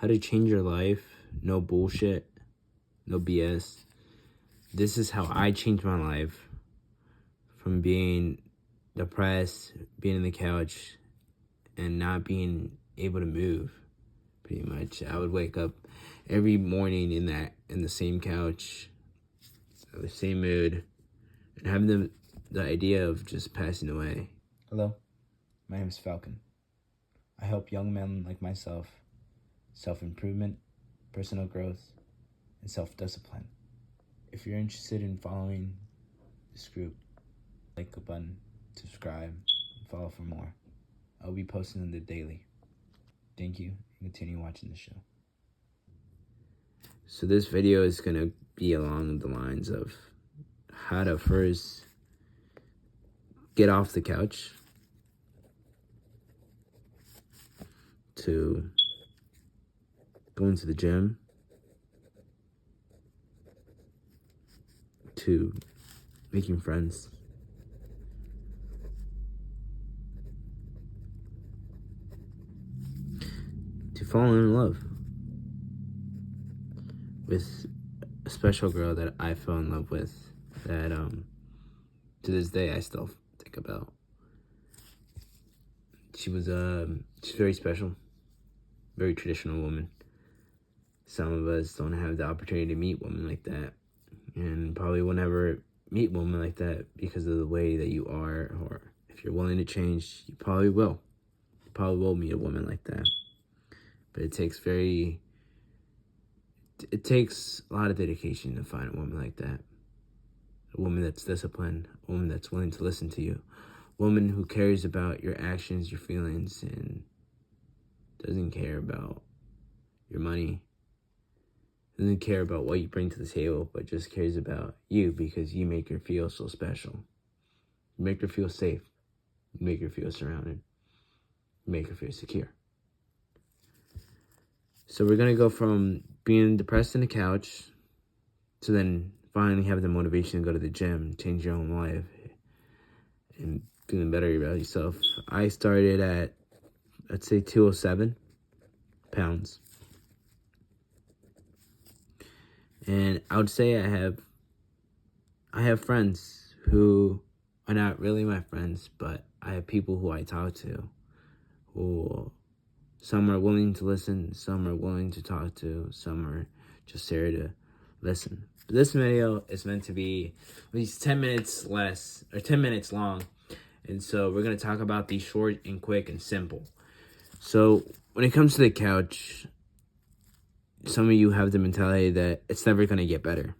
how to change your life. No bullshit, no BS. This is how I changed my life from being depressed, being on the couch, and not being able to move. Pretty much, I would wake up every morning in the same couch, the same mood, and have the idea of just passing away. Hello, my name is Falcon. I help young men like myself self-improvement, personal growth, and self-discipline. If you're interested in following this group, like the button, subscribe, and follow for more. I'll be posting them daily. Thank you, and continue watching the show. So this video is going to be along the lines of how to first get off the couch, to going to the gym, to making friends, to falling in love with a special girl that I fell in love with, that to this day I still think about. She's very special, very traditional woman. Some of us don't have the opportunity to meet women like that, and probably will never meet women like that because of the way that you are, or if you're willing to change, you probably will. You probably will meet a woman like that. But it takes a lot of dedication to find a woman like that. A woman that's disciplined, a woman that's willing to listen to you, a woman who cares about your actions, your feelings, and doesn't care about your money, doesn't care about what you bring to the table, but just cares about you because you make her feel so special. You make her feel safe. You make her feel surrounded. You make her feel secure. So we're going to go from being depressed on the couch to then finally have the motivation to go to the gym, change your own life, and feeling better about yourself. I started at, let's say, 207 pounds. And I would say I have friends who are not really my friends, but I have people who I talk to, who some are willing to listen, some are willing to talk to, some are just there to listen. But this video is meant to be at least 10 minutes less, or 10 minutes long. And so we're going to talk about these short and quick and simple. So when it comes to the couch, some of you have the mentality that it's never going to get better.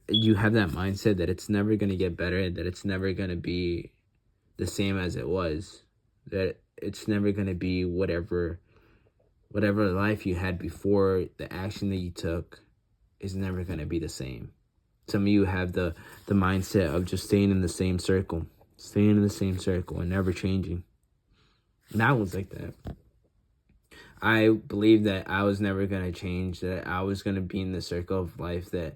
You have that mindset that it's never going to get better, that it's never going to be the same as it was, that it's never going to be whatever life you had before, the action that you took is never going to be the same. Some of you have the mindset of just staying in the same circle and never changing. And I was like that. I believed that I was never going to change, that I was going to be in the circle of life, that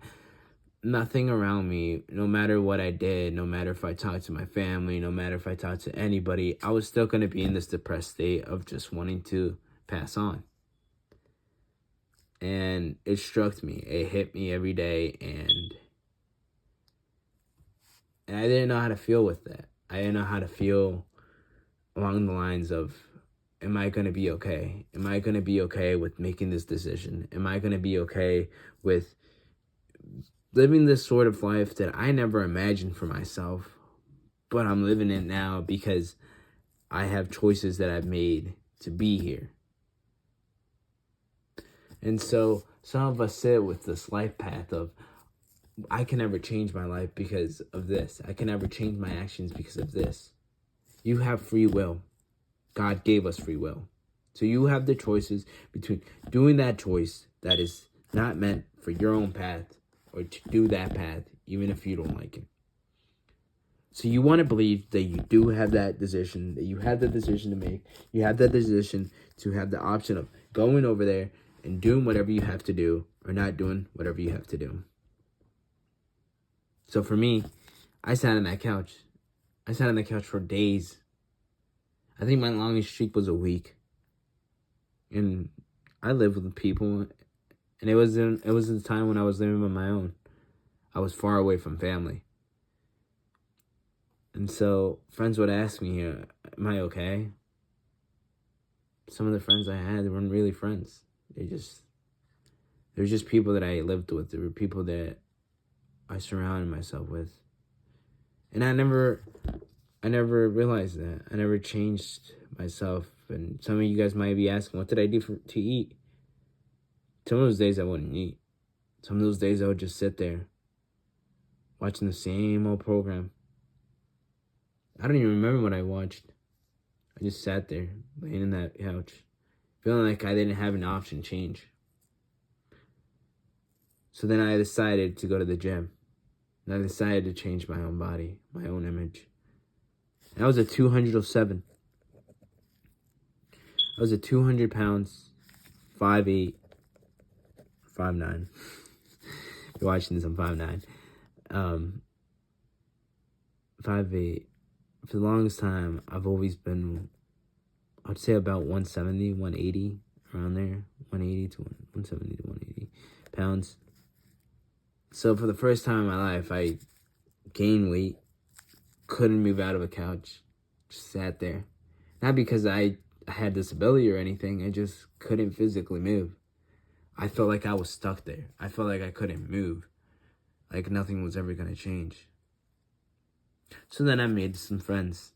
nothing around me, no matter what I did, no matter if I talked to my family, no matter if I talked to anybody, I was still going to be in this depressed state of just wanting to pass on. And it struck me. It hit me every day, and I didn't know how to feel with that. I didn't know how to feel along the lines of, am I going to be okay? Am I going to be okay with making this decision? Am I going to be okay with living this sort of life that I never imagined for myself, but I'm living it now because I have choices that I've made to be here? And so some of us sit with this life path of, I can never change my life because of this. I can never change my actions because of this. You have free will. God gave us free will. So you have the choices between doing that choice that is not meant for your own path, or to do that path even if you don't like it. So you want to believe that you do have that decision, that you have the decision to make. You have that decision to have the option of going over there and doing whatever you have to do, or not doing whatever you have to do. So for me, I sat on that couch. I sat on the couch for days. I think my longest streak was a week. And I lived with people, and it was a time when I was living on my own. I was far away from family. And so friends would ask me, am I okay? Some of the friends I had, they weren't really friends. They were just people that I lived with. They were people that I surrounded myself with. And I never realized that. I never changed myself. And some of you guys might be asking, what did I do to eat? Some of those days I wouldn't eat. Some of those days I would just sit there watching the same old program. I don't even remember what I watched. I just sat there, laying in that couch, feeling like I didn't have an option to change. So then I decided to go to the gym. And I decided to change my own body, my own image. And I was at 207. I was at 200 pounds, 5'8", 5'9". If you're watching this, I'm 5'9". 5'8". For the longest time, I've always been, I'd say about 170, 180, around there. 180 to 170 to 180 pounds. So for the first time in my life, I gained weight, couldn't move out of a couch, just sat there. Not because I had disability or anything, I just couldn't physically move. I felt like I was stuck there. I felt like I couldn't move, like nothing was ever gonna change. So then I made some friends.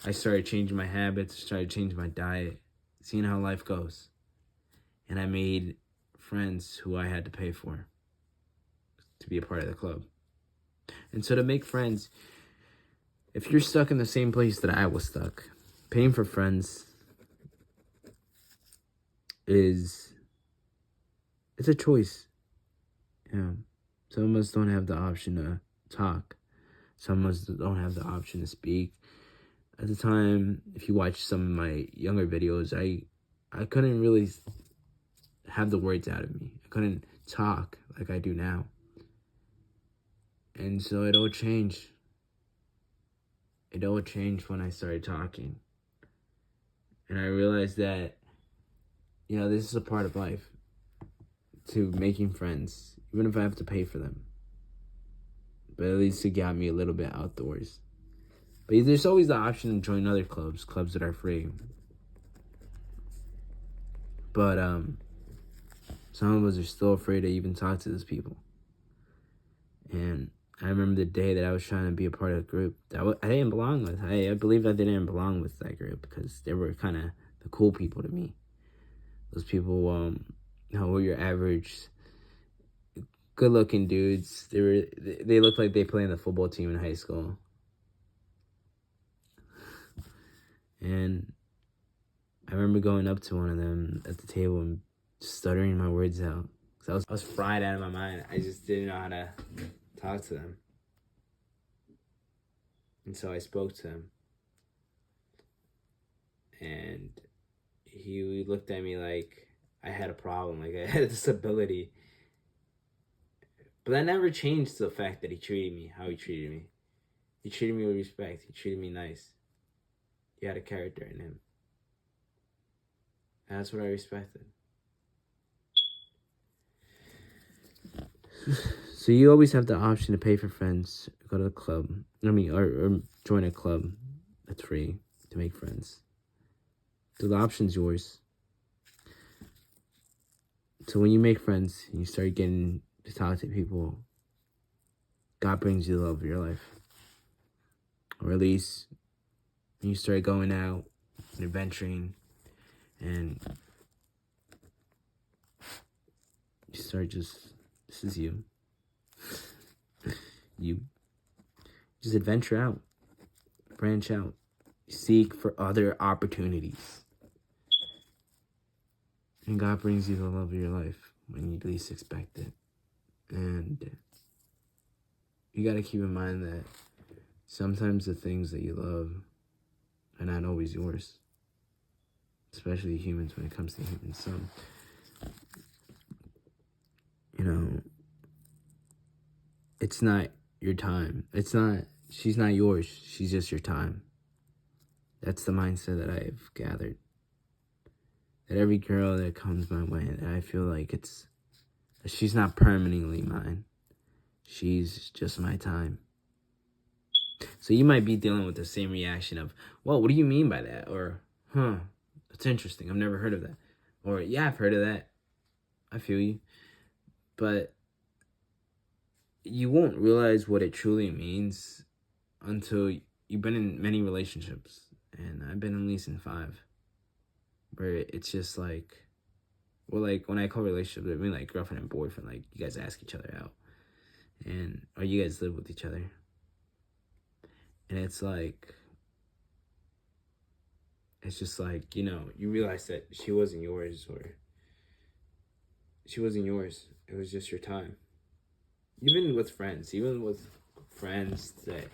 I started changing my habits, started changing my diet, seeing how life goes. And I made friends who I had to pay for to be a part of the club. And so to make friends, if you're stuck in the same place that I was stuck, paying for friends it's a choice. Yeah. Some of us don't have the option to talk. Some of us don't have the option to speak. At the time, if you watch some of my younger videos, I couldn't really have the words out of me. I couldn't talk like I do now. And so it all changed. It all changed when I started talking. And I realized that, this is a part of life. To making friends, even if I have to pay for them. But at least it got me a little bit outdoors. But there's always the option to join other clubs that are free. But some of us are still afraid to even talk to those people. And I remember the day that I was trying to be a part of a group that I didn't belong with. I believe I didn't belong with that group because they were kind of the cool people to me. Those people were your average good-looking dudes. They looked like they played in the football team in high school. And I remember going up to one of them at the table and stuttering my words out. Because I was fried out of my mind. I just didn't know how to talk to them. And so I spoke to him. And he looked at me like I had a problem, like I had a disability. But that never changed the fact that he treated me how he treated me. He treated me with respect. He treated me nice. He had a character in him. And that's what I respected. So you always have the option to pay for friends, go to the club. Or join a club that's free to make friends. So the option's yours. So when you make friends and you start getting to talk to people, God brings you the love of your life. Or at least when you start going out and adventuring and you start this is you. You just adventure out, branch out, seek for other opportunities. And God brings you the love of your life when you least expect it. And you got to keep in mind that sometimes the things that you love are not always yours. Especially humans when it comes to humans. It's not your time. She's not yours. She's just your time. That's the mindset that I've gathered. that every girl that comes my way, that I feel like she's not permanently mine. She's just my time. So you might be dealing with the same reaction of, well, what do you mean by that? Or, that's interesting. I've never heard of that. Or, yeah, I've heard of that. I feel you. But you won't realize what it truly means until you've been in many relationships. And I've been at least in 5. Where it's just like, well, like when I call relationships, I mean like girlfriend and boyfriend, like you guys ask each other out. Or you guys live with each other. And it's like, it's just like, you realize that she wasn't yours, or she wasn't yours. It was just your time. Even with friends that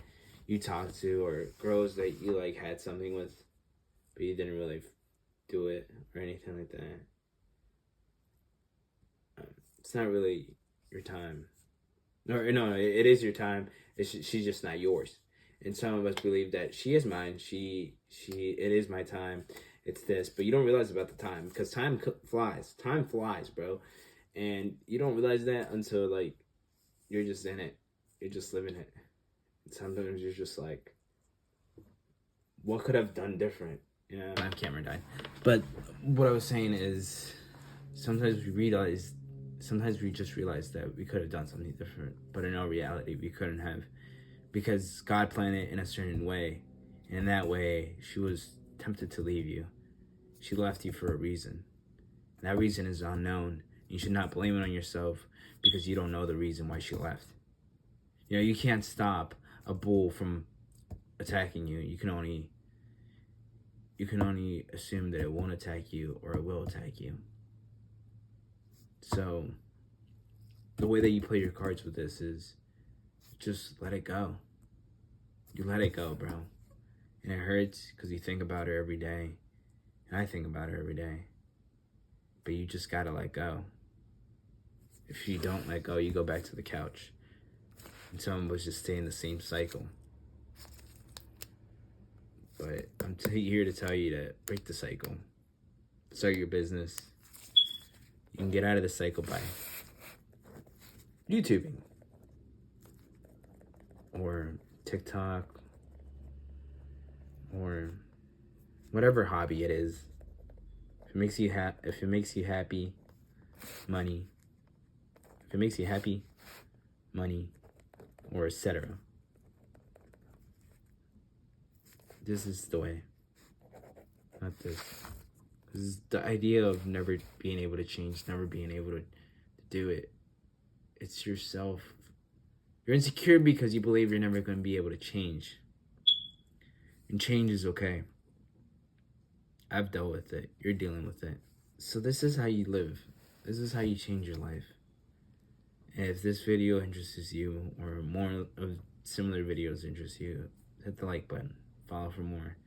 you talk to, or girls that you like had something with, but you didn't really do it or anything like that. It's not really your time. No, it is your time. She's just not yours. And some of us believe that she is mine. It is my time. It's this, but you don't realize about the time, because time flies. Time flies, bro. And you don't realize that until like you're just in it. You're just living it. And sometimes you're just like, what could I've done different? My camera died. But what I was saying is, sometimes we just realize that we could have done something different, but in our reality, we couldn't have, because God planned it in a certain way. And in that way, she was tempted to leave you. She left you for a reason. And that reason is unknown. You should not blame it on yourself, because you don't know the reason why she left. You can't stop a bull from attacking you. You can only assume that it won't attack you, or it will attack you. So the way that you play your cards with this is just let it go. You let it go, bro. And it hurts because you think about her every day. And I think about her every day. But you just gotta let go. If you don't let go, you go back to the couch. And some of us just stay in the same cycle. But I'm here to tell you to break the cycle. Start your business. You can get out of the cycle by YouTubing. Or TikTok. Or whatever hobby it is. If it makes you happy, money. If it makes you happy, money, or etc. This is the way. Not this. This is the idea of never being able to change, never being able to do it. It's yourself. You're insecure because you believe you're never going to be able to change. And change is okay. I've dealt with it. You're dealing with it. So this is how you live. This is how you change your life. And if this video interests you, or more of similar videos interest you, hit the like button. Follow for more.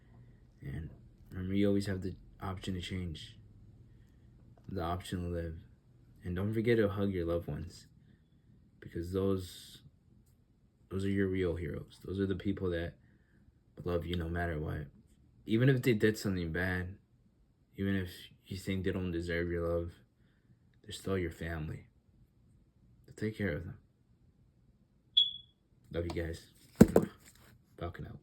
And remember, you always have the option to change. The option to live. And don't forget to hug your loved ones. Because those are your real heroes. Those are the people that love you no matter what. Even if they did something bad, even if you think they don't deserve your love, they're still your family. So take care of them. Love you guys. Falcon out.